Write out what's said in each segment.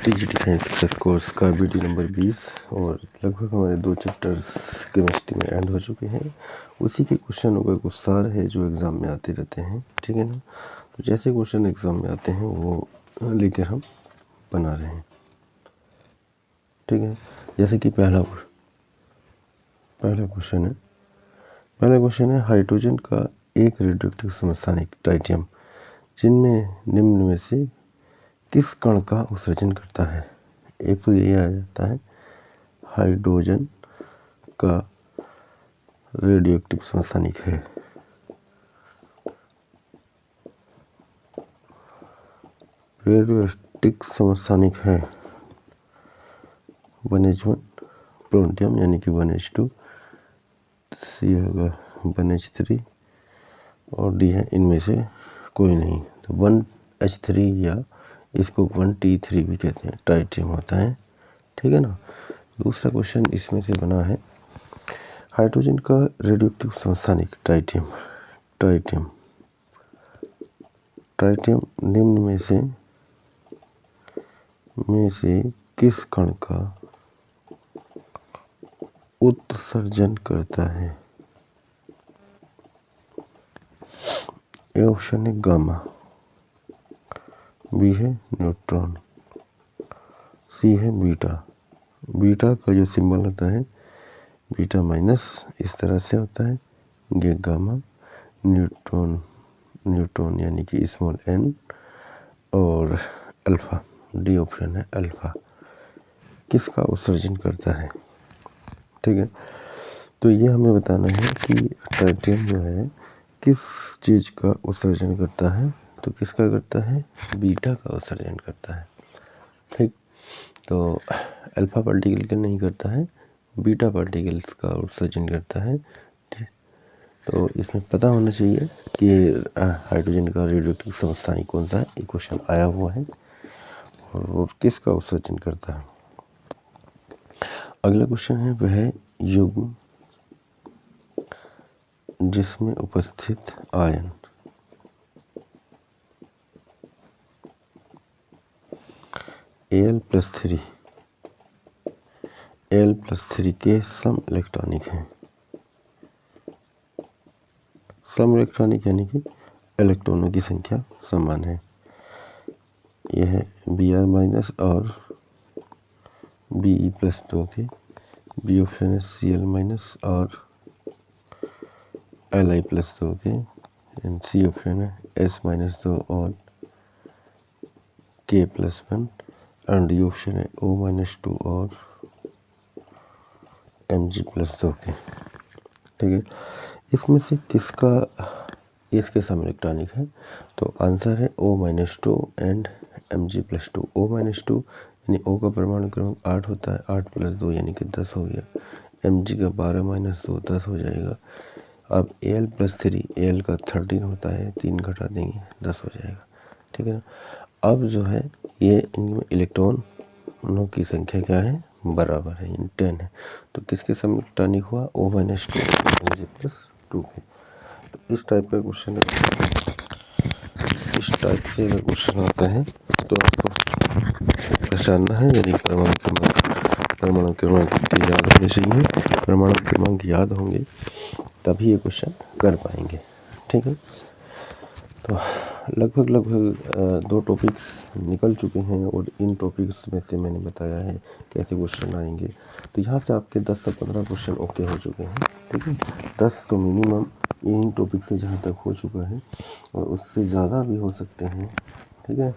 TGT science plus course का video number 20 और लगभग हमारे 2 चैप्टर्स केमिस्ट्री में एंड हो चुके हैं। उसी के क्वेश्चनों का कुछ सार है जो एग्ज़ाम में आते रहते हैं, ठीक है ना। तो जैसे क्वेश्चन एग्ज़ाम में आते हैं वो लेकर हम बना रहे हैं, ठीक है। जैसे कि पहला क्वेश्चन है हाइड्रोजन का एक रेडियोएक्टिव समस्थानिक ट्राइटियम जिनमें निम्न में से किस कण का उत्सर्जन करता है। एक तो ये आ जाता है हाइड्रोजन का रेडियोएक्टिव समस्थानिक है, रेडियोएक्टिव समस्थानिक है 1H1 प्लूटोनियम यानी कि 1H2, C होगा 1H3 और D है इनमें से कोई नहीं। तो 1H3 या इसको 1T3 भी कहते हैं, ट्राइटियम होता है, ठीक है ना। दूसरा क्वेश्चन इसमें से बना है हाइड्रोजन का रेडियोएक्टिव समस्थानिक ट्राइटियम निम्न में से किस कण का उत्सर्जन करता है। ए ऑप्शन है गामा, बी है न्यूट्रॉन, सी है बीटा का जो सिंबल होता है बीटा माइनस इस तरह से होता है, ये गामा, न्यूट्रॉन यानी कि स्मॉल n और अल्फा, डी ऑप्शन है अल्फा किसका उत्सर्जन करता है, ठीक है। तो ये हमें बताना है कि ट्राइटियम जो है किस चीज़ का उत्सर्जन करता है। तो किसका करता है, बीटा का उत्सर्जन करता है, ठीक। तो अल्फा पार्टिकल का नहीं करता है, बीटा पार्टिकल्स का उत्सर्जन करता है, ठीक। तो इसमें पता होना चाहिए कि हाइड्रोजन का रेडियोएक्टिव समस्थानिक कौन सा है, ये क्वेश्चन आया हुआ है और किसका उत्सर्जन करता है। अगला क्वेश्चन है वह युग्म जिसमें उपस्थित आयन Al+3 के सम इलेक्ट्रॉनिक हैं। सम इलेक्ट्रॉनिक यानी कि इलेक्ट्रॉनों की संख्या समान है। यह है Br- और Be+2 के, बी ऑप्शन है Cl- और Li+2 के, एंड सी ऑप्शन है S-2 और K+1 एंड डी ऑप्शन है O-2 और Mg+2 के, ठीक है। इसमें से किसका इसके सम इलेक्ट्रॉनिक है। तो आंसर है O-2 एंड Mg+2। O-2 यानी O का परमाणु क्रमांक 8 होता है, 8 + 2 यानी कि 10 हो गया। Mg का 12 - 2 10 हो जाएगा। अब Al+3, Al का 13 होता है, 3 घटा देंगे 10 हो जाएगा, ठीक है ना। अब जो है ये इनमें इलेक्ट्रॉनों की संख्या क्या है, बराबर है, 10 है। तो किसके सम इलेक्ट्रॉनिक हुआ, O-2 Mg+2 के। तो इस टाइप का क्वेश्चन इस टाइप से अगर क्वेश्चन आता है तो आपको पहचानना है, यानी परमाणु क्रमांक याद होने चाहिए। परमाणु क्रमांक याद होंगे तभी ये क्वेश्चन कर पाएंगे, ठीक है। तो लगभग 2 टॉपिक्स निकल चुके हैं और इन टॉपिक्स में से मैंने बताया है कैसे क्वेश्चन आएंगे। तो यहाँ से आपके 10 से 15 क्वेश्चन ओके हो चुके हैं, ठीक है। 10 तो मिनिमम इन टॉपिक से जहाँ तक हो चुका है और उससे ज़्यादा भी हो सकते हैं, ठीक है।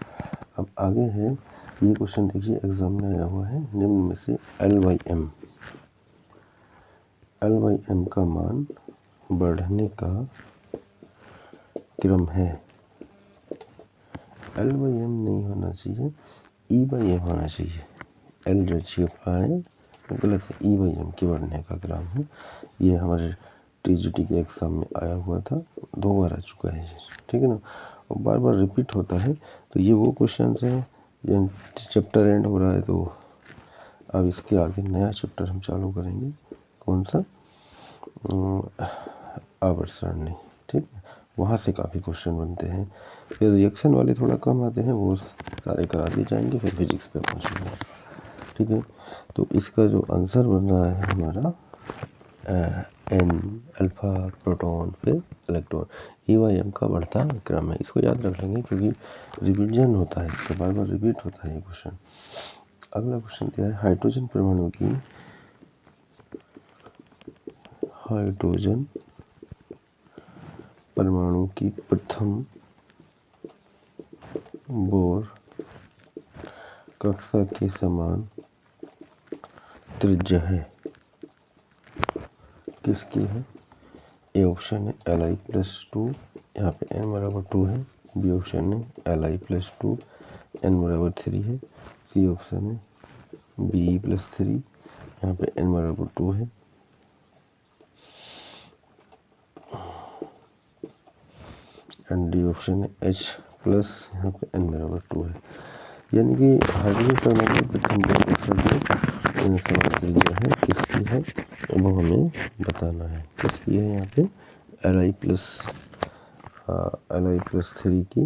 अब आगे है ये क्वेश्चन, देखिए एग्जाम में आया हुआ है, निम्न में से L/M का मान बढ़ने का क्रम है। L/M नहीं होना चाहिए, E/M होना चाहिए। L जो छिपा है वो गलत है, E/M के बढ़ने का क्रम है। ये हमारे टीजीटी के एग्ज़ाम में आया हुआ था, 2 बार आ चुका है, ठीक है ना। और बार बार रिपीट होता है। तो ये वो क्वेश्चन हैं जो चैप्टर एंड हो रहा है, तो अब इसके आगे नया चैप्टर हम चालू करेंगे, कौन सा, आवर्त सारणी, ठीक है। वहाँ से काफ़ी क्वेश्चन बनते हैं। फिर रिएक्शन वाले थोड़ा कम आते हैं, वो सारे करा दिए जाएंगे, फिर फिजिक्स पे पहुँचेंगे। ठीक है, तो इसका जो आंसर बन रहा है हमारा एन अल्फ़ा प्रोटॉन फिर इलेक्ट्रॉन, EYM का बढ़ता क्रम है। इसको याद रख लेंगे क्योंकि रिविजन होता है, इससे बार बार रिपीट होता है ये क्वेश्चन। अगला क्वेश्चन क्या है, हाइड्रोजन परमाणु की प्रथम बोर कक्षा के समान त्रिज्या है, किसकी है? ए ऑप्शन है Li+2, यहाँ पे n=2 है। बी ऑप्शन है Li+2 n=3 है। सी ऑप्शन है Be+3, यहाँ पे n=2 है। एंड डी ऑप्शन है H+, यहाँ पे n=2 है। यानी कि हाइड्रोजन परमाणु की प्रथम बोर कक्षा के समान त्रिज्या है, किसकी है वो हमें बताना है। किसकी है यहाँ पे? Li+3 की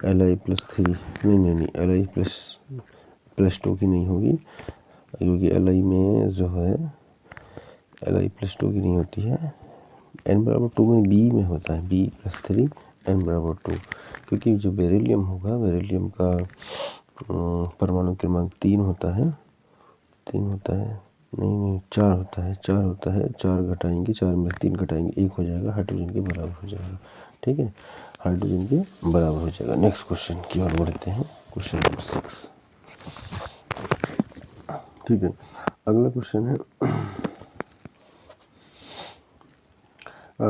Li+3 नहीं Li+2 की नहीं होगी, क्योंकि Li में जो है Li+2 की नहीं होती है। n=2 में B में होता है, B+3 n=2, क्योंकि जो बेरिलियम होगा, बेरिलियम का परमाणु क्रमांक 3 होता है, 3 होता है, नहीं 4 होता है, 4 होता है। 4 घटाएंगे, 4 में 3 घटाएंगे, 1 हो जाएगा, हाइड्रोजन के बराबर हो जाएगा। ठीक है, हाइड्रोजन के बराबर हो जाएगा। नेक्स्ट क्वेश्चन की ओर बढ़ते हैं, क्वेश्चन नंबर 6। ठीक है, अगला क्वेश्चन है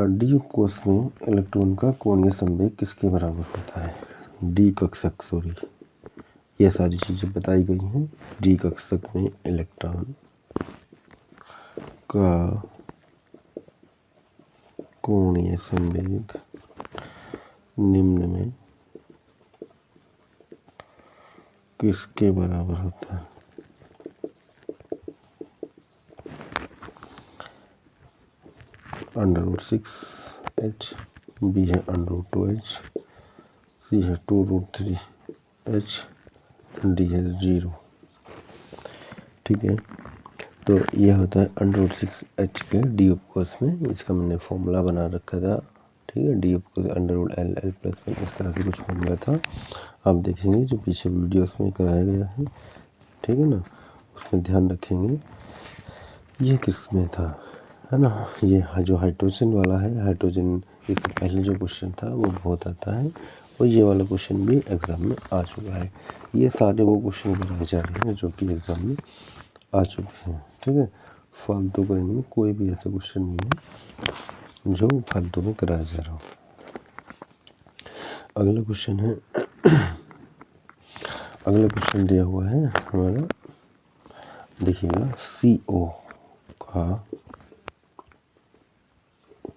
डी कोष में इलेक्ट्रॉन का कोणीय संवेग किसके बराबर होता है? डी कक्षक, सॉरी, ये सारी चीज़ें बताई गई हैं। डी कक्षक में इलेक्ट्रॉन का कोणीय संवेग निम्न में किसके बराबर होता है? √6h, बी है √2h, सी है 2√3h, डी है 0। ठीक है, तो यह होता है √6h के डी उपकोष में। इसका मैंने फॉर्मूला बना रखा था। ठीक है, डी उपकोष √L+1, इस तरह से कुछ फॉर्मूला था, आप देखेंगे जो पीछे वीडियोस में कराया गया है। ठीक है ना, उसमें ध्यान रखेंगे। ये किस में था, है ना, ये जो हाइड्रोजन वाला है, हाइड्रोजन इससे पहले जो क्वेश्चन था वो बहुत आता है, और ये वाला क्वेश्चन भी एग्ज़ाम में आ चुका है। ये सारे वो क्वेश्चन कराए जा रहे हैं जो कि एग्ज़ाम में आ चुके हैं। ठीक है, फालतू का इनमें कोई भी ऐसा क्वेश्चन नहीं है जो फालतू में कराया जा रहा हो। अगला क्वेश्चन है अगला क्वेश्चन दिया हुआ है हमारा, देखिएगा, CO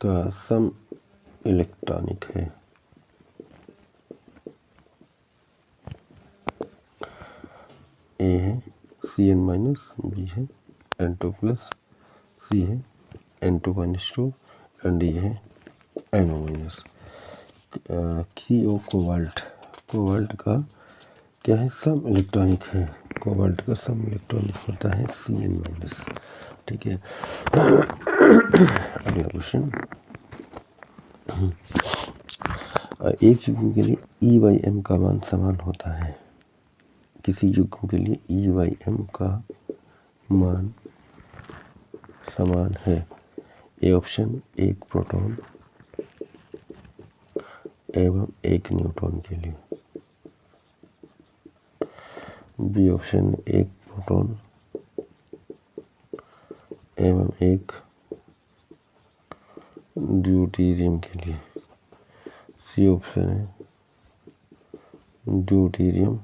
का सम इलेक्ट्रॉनिक है। ए है Cn-, बी है N2+, सी है N2-2, एंड डी है NO-। CO कोबाल्ट का क्या है? सम इलेक्ट्रॉनिक है। कोबाल्ट का सम इलेक्ट्रॉनिक होता है Cn-। ठीक है, अगला क्वेश्चन, एक युग्म के लिए EYM का मान समान होता है। किसी युग्म के लिए EYM का मान समान है। ए ऑप्शन 1 प्रोटॉन एवं 1 न्यूट्रॉन के लिए, बी ऑप्शन 1 प्रोटॉन एवं 1 ड्यूटेरियम के लिए, सी ऑप्शन है ड्यूटेरियम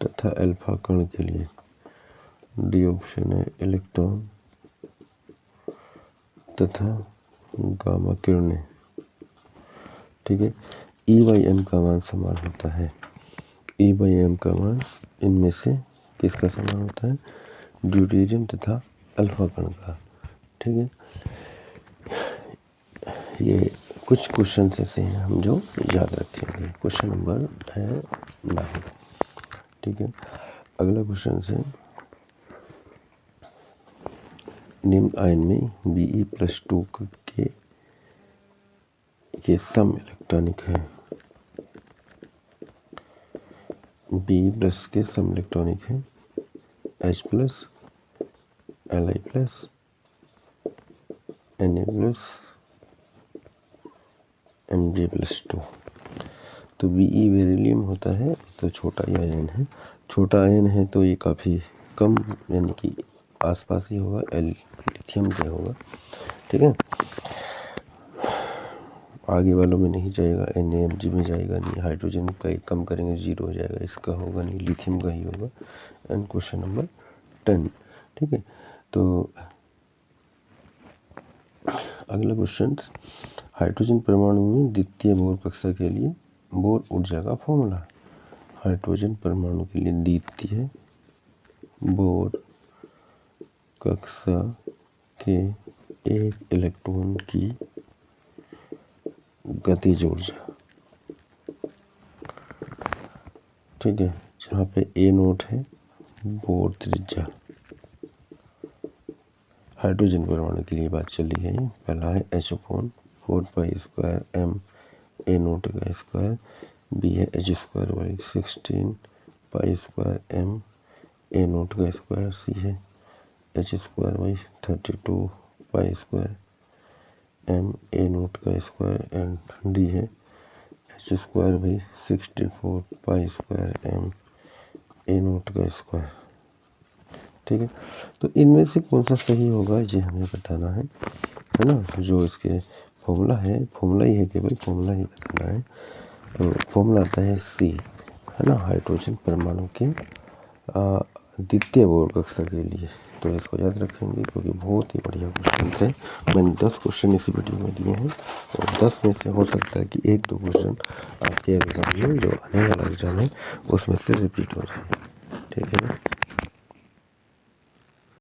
तथा अल्फा कण के लिए, डी ऑप्शन है इलेक्ट्रॉन तथा गामा किरणें। ठीक है, EYM का मान समान होता है। EYM का मान इनमें से किसका समान होता है? ड्यूटेरियम तथा अल्फा कण का। ठीक है, ये कुछ क्वेश्चन ऐसे हैं हम जो याद रखेंगे। क्वेश्चन नंबर है 9। ठीक है, अगला क्वेश्चन है निम्न आयन में Be+2 के ये सम इलेक्ट्रॉनिक है। Be+ के सम इलेक्ट्रॉनिक है H+, Li+, Na+, Mg+2। तो Be बेरिलियम होता है, तो छोटा ही आयन है। छोटा आयन है तो ये काफ़ी कम, यानी कि आसपास ही होगा, लिथियम के होगा। ठीक है, आगे वालों में नहीं जाएगा, Na Mg में जाएगा नहीं, हाइड्रोजन का एक कम करेंगे 0 हो जाएगा, इसका होगा नहीं, लिथियम का ही होगा। And question number 10। ठीक है, तो अगला क्वेश्चन, हाइड्रोजन परमाणु में द्वितीय बोर कक्षा के लिए बोर ऊर्जा का फॉर्मूला। हाइड्रोजन परमाणु के लिए द्वितीय बोर कक्षा के एक इलेक्ट्रॉन की गतिज ऊर्जा। ठीक है, जहाँ पे A0 है बोर त्रिज्या। हाइड्रोजन परमाणु के लिए बात चली है। पहला है H/4π² m A0 का स्क्वायर, बी है H²/16π² m A0 का स्क्वायर, सी है H²/32π² m A0 का स्क्वायर, एंड डी है H²/64π² m A0 का स्क्वायर। ठीक है, तो इनमें से कौन सा सही होगा ये हमें बताना है ना। जो इसके फॉर्मूला है, फॉर्मूला ही है, केवल फॉर्मूला ही बताना है। तो फॉर्मूला आता है सी, है ना, हाइड्रोजन परमाणु के द्वितीय बोर कक्षा के लिए। तो इसको याद रखेंगे क्योंकि बहुत ही बढ़िया क्वेश्चन है। मैंने 10 क्वेश्चन इसी वीडियो में दिए हैं, और 10 में से हो सकता है कि 1-2 क्वेश्चन आपके एग्जाम में, जो आने वाला एग्जाम है, उसमें से रिपीट हो जाए। ठीक है ना।